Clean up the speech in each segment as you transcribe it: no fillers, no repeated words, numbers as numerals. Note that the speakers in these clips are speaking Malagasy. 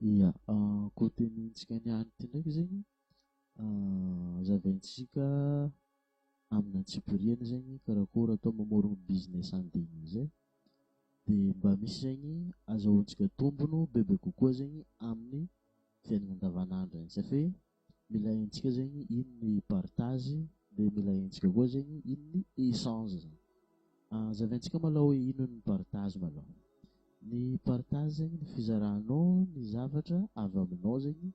Ia, côté nintsika niany ty ndraiky zegny zavaintsika amin'ny antsipiriany zegny karakory atao mamorogno business en ligne zay de mba misy zegny azahoantsika tombono bebe kokoa zegny amin'ny fiainana andavanandro zegny satria mila haintsika zegny ino ny partage de mila haintsika koa zegny ino ny échange zegny. Zavaintsika malôha hoe ino ny partage malôha. Ny partage zegny ny fizarahanao ny zavatra avy aminao zegny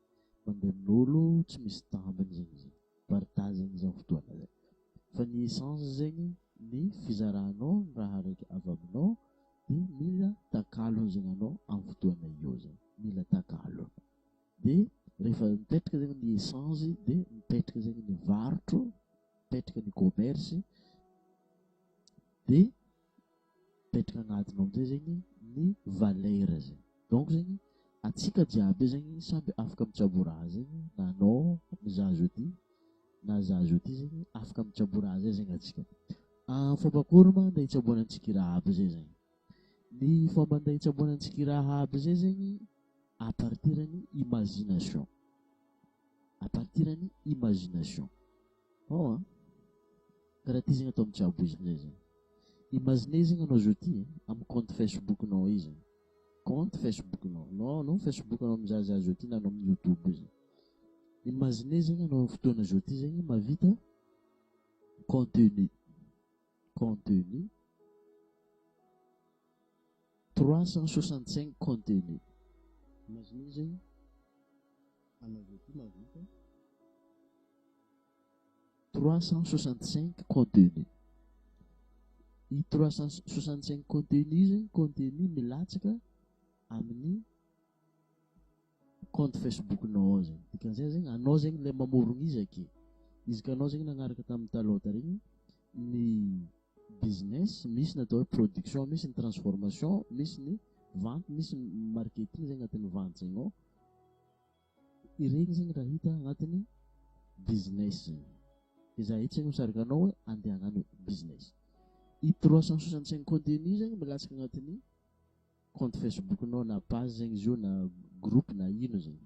mandeha amin'olo tsy misy tambiny zegny partage zegny zany fotoana zay. Fa ny échange zegny ny fizarahanao ny raha raiky avy aminao de mila takalony zegny anao amin'ny fotoana io zegny, mila takalony. De rehefa mipetraka zegny ny échange de mipetraka zegny ny varotro, mipetraka ny commerce de mipetraka agnatiny amin'izay zegny ny valeur zegny. Donc zegny atsika jiaby zegny samby afaka mitsabo raha zegny na anao mizaha jeudi na zaho jeudi zegny afaka mitsabo raha zay zegny atsika. Fomba akory ma andeha hitsaboana antsika i raha aby zay zegny? Ny fomba andeha hitsaboana antsika i raha aby zay zegny à partiran'ny imagination. À partiran'ny imagination. Karaha ty zegny atao mitsabo izy zay zegny. Imaginez zegny anao jeudi amin'ny compte Facebook nao izy. Compte Facebook nao, no Facebook nao mizahazaha jeudi na anao amin'ny YouTube izy. Imaginez zegny anao fotoana jeudi zegny mavita contenu 365 contenu. Imaginez zegny anao jeudi mavita 365 contenu. I 365 contenu zegny contenu milatsaka amin'ny compte Facebook nao zegny. Dikan'izay zegny anao zegny le mamorogno izy ake. Izy ka anao zegny nagnaraka tamin'ny taloha tarigny ny business, misy natao hoe production, misy ny transformation, misy ny vente, misy ny marketing zegny agnatin'ny vente zegny ao. Iregny zegny raha hita agnatin'ny business zegny. De za ito zegny misaraka anao hoe andeha hagnano business. I 365 contenu zegny milatsaka agnatin'ny compte Facebook nao na page zegny izy io na groupe na ino zegny.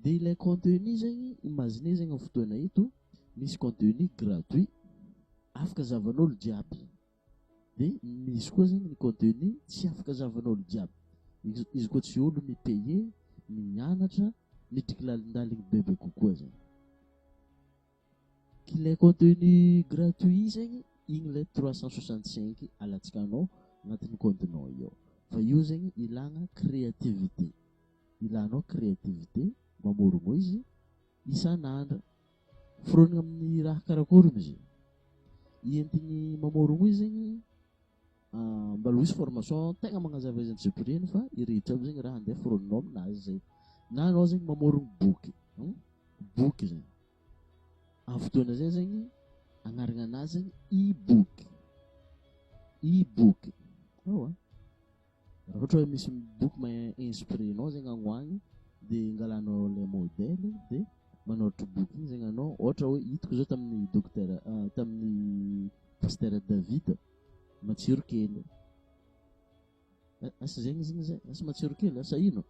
De ilay contenu zegny imaginez zegny amin'ny fotoana ito misy contenu gratuit afaka zavan'olo jiaby. De misy koa zegny ny contenu tsy afaka zavan'olo jiaby. Izy koa tsy olo mipaye, mianatra, midriky lalindaligny bebe kokoa zegny. Ilay contenu gratuit zegny igny le 365 alatsikanao agnatin'ny comptenao io. Fa io zegny ilagna créativité. Ilanao créativité mamorogno izy isan'andro. Fironina amin'ny raha karakory izy. Entigny mamorogno izy zegny mbalo hisy formation tegna magnazava izy antsipiriany fa irehetra aby zegny raha andeha fironinao aminazy zay. Na anao zegny mamorogno boky, boky zegny. Amin'ny fotoana zay zegny agnarana anazy zegny e-book. E-book. Raha ohatra hoe misy boky ma-inspirenao zegny agnoagny de angalanao le modèle de manoratra boky igny zegny anao. Ohatra hoe hitako zao tamin'ny docteur tamin'ny pasteur David Matsirokely. Asa zegny zay, asa Matsirokely, asa ino?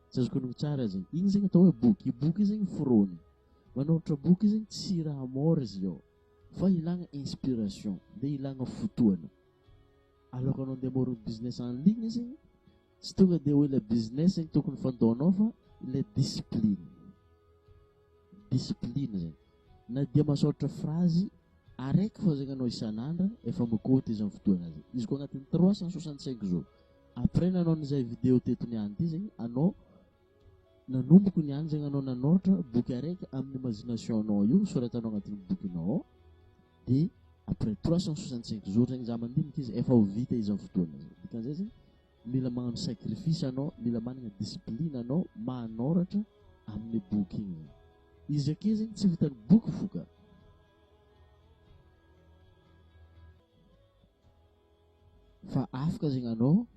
Tsy azoko honogno tsara zegny. Igny zegny atao hoe boky. Boky zegny forony. Manoratra boky zegny tsy raha mora izy ao. Fa ilagna inspiration de ilagna fotoana. Alors anao andeha mamorogno business en ligne zegny tsy tonga de hoe le business zegny tokony fantaonao fa le discipline. Discipline zegny. Na dia masoratra phrase araiky fô zegny anao isan'andro efa mikoty izy amin'ny fotoana zegny. Izy koa agnatin'ny 365 jours. Après nanao an'izay vidéo teto niany ty zegny anao nanomboko niany zegny anao nanoratra boky araiky amin'ny imagination anao io soratanao agnatin'ny bokinao. De après 365 jours zegny za mandinika izy efa ho vita izy amin'ny fotoana zegny. Dikan'izay zegny mila magnano sacrifice anao, mila managna discipline anao manoratra amin'ny boky igny. Izy ake zegny tsy vitan'ny boky foka. Fa afaka zegny anao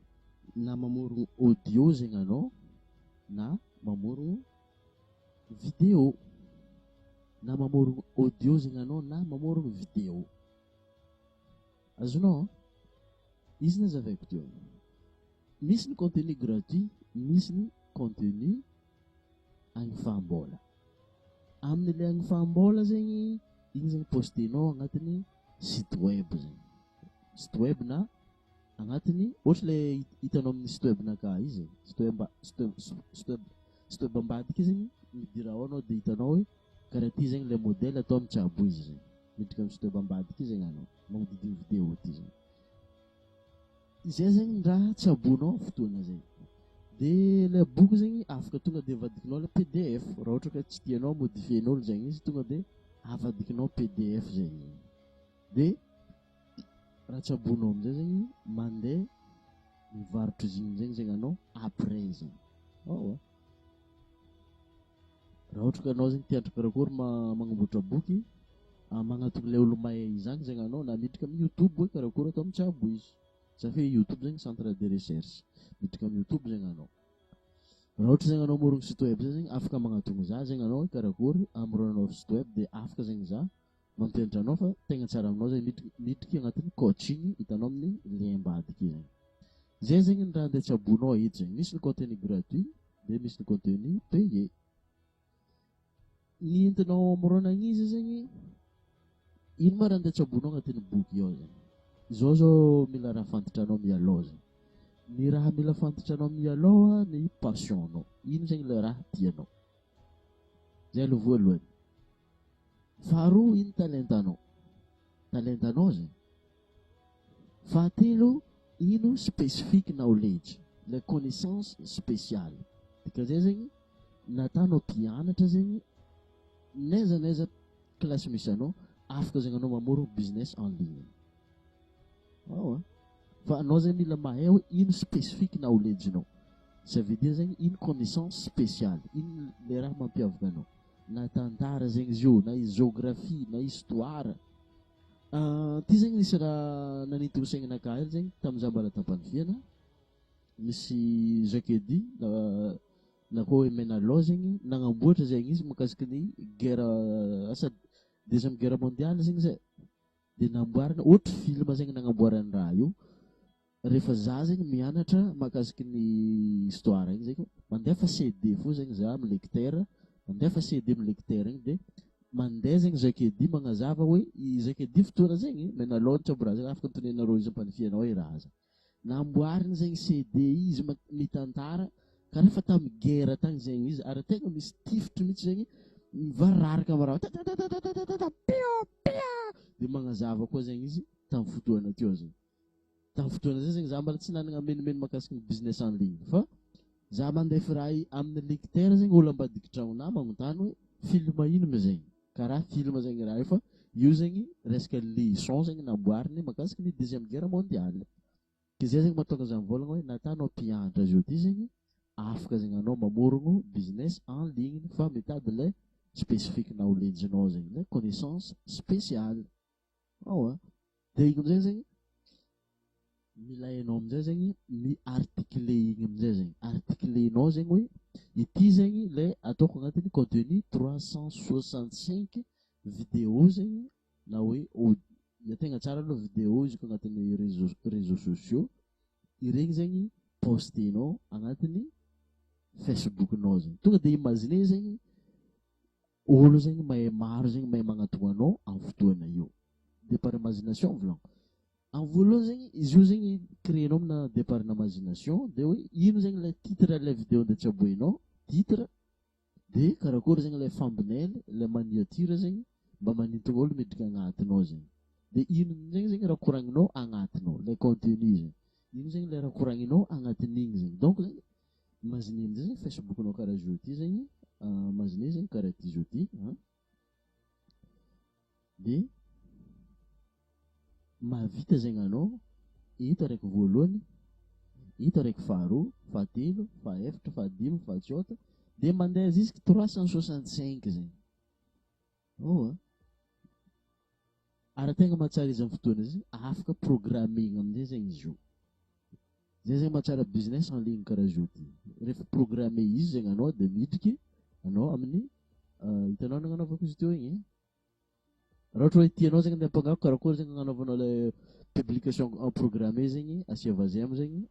na mamorogno audio zegny anao na mamorogno vidéo. Na mamorogno audio zegny anao na mamorogno vidéo. Azonao? Izy nazavaiko teo. Misy ny contenu gratuit, misy ny contenu agny fahambola. Amin'ilay agny fahambola zegny igny zegny postinao agnatiny site web zegny. Site web na agnatiny ohatra le hitanao amin'ny site web naka izy site web ambadiky zegny midira anao dia hitanao hoe karaha ty zegny le modèle atao amin'ny tsabo izy zegny midika amin'ny site web ambadiky zegny anao magnodidiny vidéo ty zegny. Izay zegny raha tsabonao fotoana zegny. Dia le boky zegny afaka tonga dia avadikinao le PDF raha ohatra ka tsy tianao modifien'olo zegny izy tonga dia avadikinao PDF zegny. Dia raha tsabonao amin'izay zegny mandeha mivarotra izy igny zegny anao après zegny. Raha ohatra ka anao zegny tiantra karakory magnamboatra boky magnatony le olo mahay izany zegny anao na miditra amin'ny YouTube hoe karakory atao amin'ny tsabo izy satria YouTube zegny centre de recherche miditra amin'ny YouTube zegny anao. Raha ohatra zegny anao morogno site web zegny afaka magnatony za zegny anao karakory amoronanao site web dia afaka zegny za mampianatra anao fa tegna tsara aminao zegny miditra agnatin'ny coaching hitanao amin'ny lien ambadiky zegny. Zay zegny ny raha andeha tsabonao eto zegny. Misy le contenu gratuit dia misy le contenu payé. Ny entinao amoronagna izy zegny ino ma raha andeha tsabonao agnatin'ny boky ao zegny. Izao zao mila raha fantatranao mialoha zegny. Ny raha mila fantatranao mialoha ny passionanao. Ino zegny le raha tianao. Zay aloha voalohany. Faharoa ino talentanao. Talentanao zegny. Fahatelo ino specific knowledge, le connaissance spéciale. Dikazay zegny natanao mpianatra zegny naiza classe misy anao afaka zegny anao mamoro business en ligne. Fa anao zegny mila mahay hoe ino specific knowledge-nao. Ça veut dire zegny ino connaissance spéciale, ino le raha mampiavaka anao. Na tantara zegny izy io, na géographie, na histoire. Ty zegny nisy raha nanintogny saigninakahy hely zegny tamin'izaho mbola tampanifiana. Misy Jacques Edy na koa hoe Menalao zegny nagnamboatra zegny izy makasiky ny guerre asa deuxième guerre mondiale zegny zay. Dia namboarina ohatra film zegny nagnamboarany raha io. Rehefa za zegny mianatra makasiky ny histoire igny zegny mandefa CD fo zegny za amin'ny lecteur, mandefa CD amin'ny lecteur igny dia mandeha zegny Jacques Edy magnazava hoe i Jacques Edy fotoana zegny Menalao tsabo zegny afaka antonenareo izy ampanifianao hoe raha za. Namboariny zegny CD izy mitantara karaha fa tamin'ny guerre tagny zegny izy ary tegna misy tifitra mihitsy zegny mivararaka maraha dia magnazava koa zegny izy tamin'ny fotoana teo zegny. Tamin'ny fotoana zay zegny za mbola tsy nanana menimeny makasiky ny business en ligne fa za mandefa raha amin'ny lecteur zegny olo ambadiky tragnonà magnontany hoe film ino ma zegny karaha film zegny raha io fa io zegny resaka leçon zegny namboariny makasiky ny deuxième guerre mondiale. Ke zay zegny mahatonga za mivolagna hoe natanao mpianatra zao ty zegny afaka zegny anao mamorogno business en ligne fa mitady le specific knowledge-nao zegny le connaissance spéciale. Dia igny amizay zegny mila hainao amizay zegny ny article igny amizay zegny. Article-nao zegny hoe ity zegny le ataoko agnatin'ny contenu 365 vidéo zegny na hoe le tegna tsara aloha vidéo izy ko agnatin'ny réseaux sociaux. Iregny zegny postenao agnatin'ny Facebook-nao zegny. Tonga dia imagine zegny olo zegny mahay maro zegny mahay magnatogna anao amin'ny fotoana io. Dia par imagination volagno. Amin'ny voalohany zegny izy io zegny créenao amina départ imagination dia hoe ino zegny le titre le vidéo andeha tsaboinao titre dia karakory zegny le thumbnail le miniature zegny mba manintogna olo miditra agnatinao zegny. Dia ino zegny raha koragninao agnatinao le contenu zegny. Ino zegny le raha koragninao agnatin'igny zegny. Donc zegny imagine amizay zegny Facebook-nao karaha zao ty zegny imagine zegny karaha ty zao ty dia mahavita zegny anao ito araiky voalohany, ito araiky faharoa, fahatelo, fahaefatra, fahadimy, fahatsiota dia mandeha jusque 365 zegny. Ary tegna mahatsara izy amin'ny fotoana izy afaka programming amizay zegny izy io. Zay zegny mahatsara business en ligne karaha zao ty. Rehefa programme izy zegny anao dia midriky anao amin'ny hitanao nagnanaovako izy teo igny. Raha ohatra hoe tianao zegny ny ampangako karakory zegny agnanaovanao le publication programme zegny asia vazaha zegny